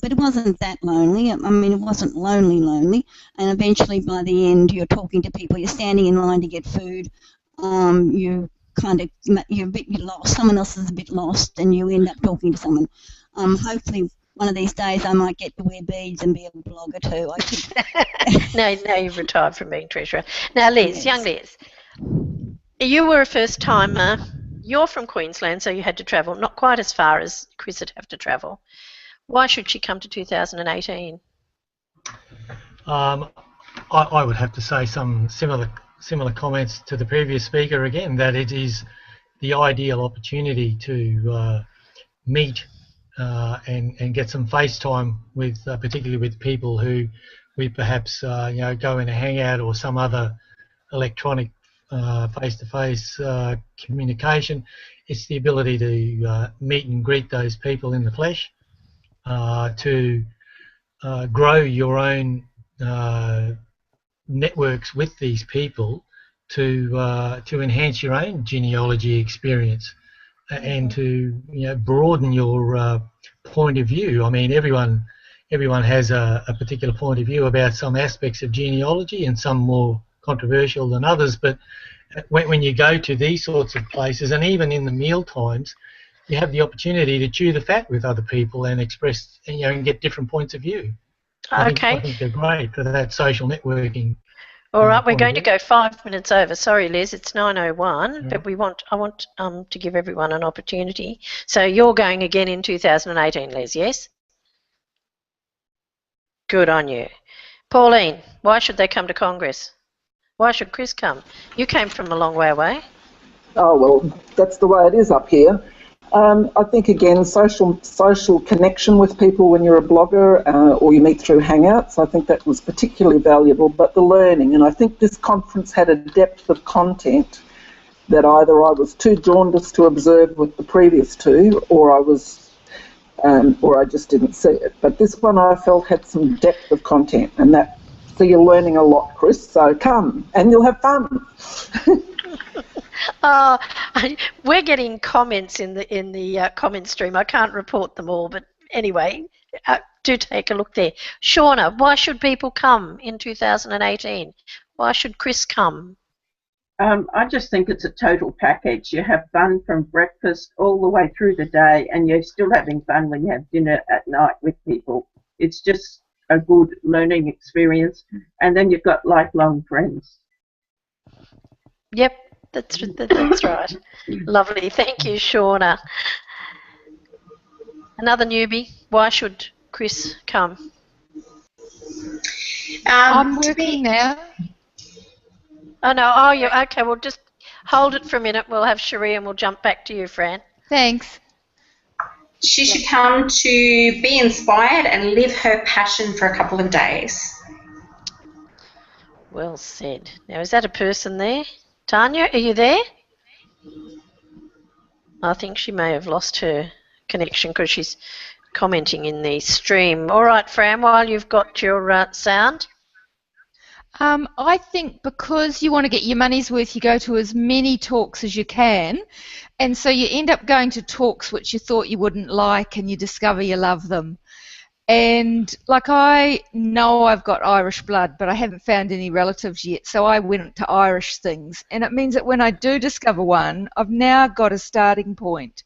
But it wasn't that lonely. I mean, it wasn't lonely. And eventually, by the end, you're talking to people. You're standing in line to get food. You kind of, you're a bit lost, someone else is a bit lost, and you end up talking to someone. Hopefully one of these days I might get to wear beads and be a blogger too. I think. No, you've retired from being treasurer. Now, Liz, Yes. young Liz, you were a first timer. You're from Queensland, so you had to travel not quite as far as Chris would have to travel. Why should she come to 2018? I would have to say some similar comments to the previous speaker again, that it is the ideal opportunity to meet and get some face time with, particularly with people who we perhaps go in a hangout or some other electronic face-to-face communication. It's the ability to meet and greet those people in the flesh, to grow your own networks with these people, to enhance your own genealogy experience, and to broaden your point of view. I mean, everyone has a particular point of view about some aspects of genealogy, and some more controversial than others. But when you go to these sorts of places, and even in the meal times, you have the opportunity to chew the fat with other people and express, and get different points of view. I think they're great for that social networking. All right, we're going to go 5 minutes over. Sorry, Liz, it's 9:01, but I want to give everyone an opportunity. So you're going again in 2018, Liz, yes? Good on you. Pauline, why should they come to Congress? Why should Chris come? You came from a long way away. Oh, well, that's the way it is up here. I think, again, social connection with people when you're a blogger, or you meet through Hangouts, I think that was particularly valuable. But the learning, and I think this conference had a depth of content that either I was too jaundiced to observe with the previous two, or I just didn't see it. But this one I felt had some depth of content, and so you're learning a lot, Chris. So come, and you'll have fun. We're getting comments in the comment stream. I can't report them all, but anyway, do take a look there. Shauna, why should people come in 2018? Why should Chris come? I just think it's a total package. You have fun from breakfast all the way through the day, and you're still having fun when you have dinner at night with people. It's just a good learning experience, and then you've got lifelong friends. Yep. That's right. Lovely. Thank you, Shauna. Another newbie. Why should Chris come? I'm working now. Oh, no. Oh, you okay. Well, just hold it for a minute. We'll have Cherie and we'll jump back to you, Fran. Thanks. She should come to be inspired and live her passion for a couple of days. Well said. Now, is that a person there? Tanya, are you there? I think she may have lost her connection because she's commenting in the stream. All right, Fran, while you've got your sound. I think because you want to get your money's worth, you go to as many talks as you can, and so you end up going to talks which you thought you wouldn't like, and you discover you love them. And like, I know I've got Irish blood, but I haven't found any relatives yet, so I went to Irish things, and it means that when I do discover one, I've now got a starting point.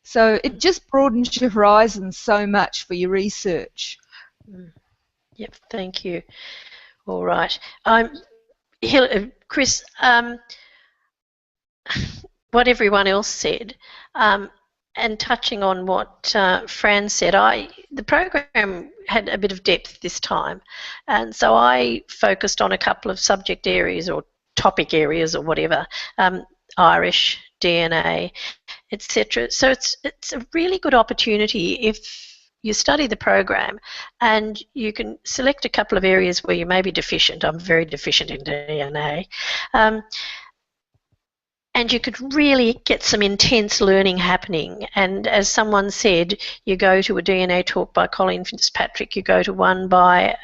So it just broadens your horizons so much for your research. Yep, thank you. All right. Chris, what everyone else said, and touching on what Fran said, the program had a bit of depth this time, and so I focused on a couple of subject areas or topic areas or whatever, Irish, DNA, etc. So it's a really good opportunity if you study the program, and you can select a couple of areas where you may be deficient. I'm very deficient in DNA. And you could really get some intense learning happening. And as someone said, you go to a DNA talk by Colleen Fitzpatrick, you go to one by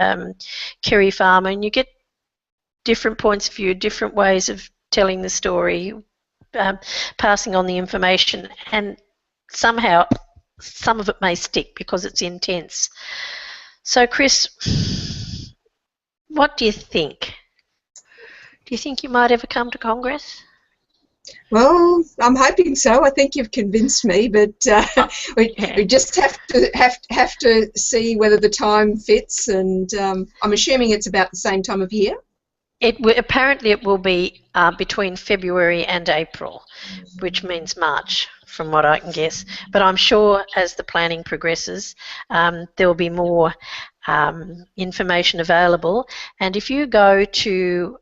Kerry Farmer, and you get different points of view, different ways of telling the story, passing on the information, and somehow some of it may stick because it's intense. So, Chris, what do you think? Do you think you might ever come to Congress? Well, I'm hoping so. I think you've convinced me, but we just have to see whether the time fits, and I'm assuming it's about the same time of year. Apparently it will be between February and April, which means March, from what I can guess. But I'm sure as the planning progresses, there will be more information available. And if you go to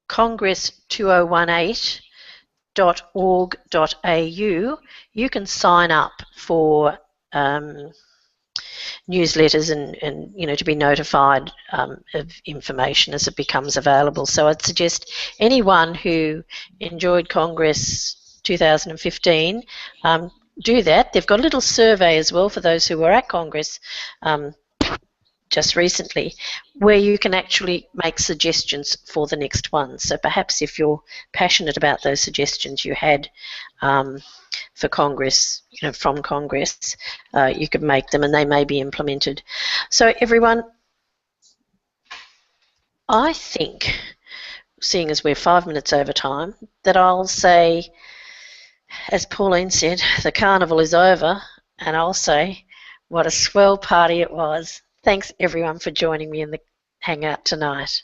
congress2018.org.au, you can sign up for newsletters and to be notified of information as it becomes available. So I'd suggest anyone who enjoyed Congress 2015 do that. They've got a little survey as well for those who were at Congress just recently, where you can actually make suggestions for the next one. So perhaps if you're passionate about those suggestions you had for Congress, from Congress, you could make them and they may be implemented. So everyone, I think, seeing as we're 5 minutes over time, that I'll say, as Pauline said, the carnival is over, and I'll say, what a swell party it was. Thanks everyone for joining me in the Hangout tonight.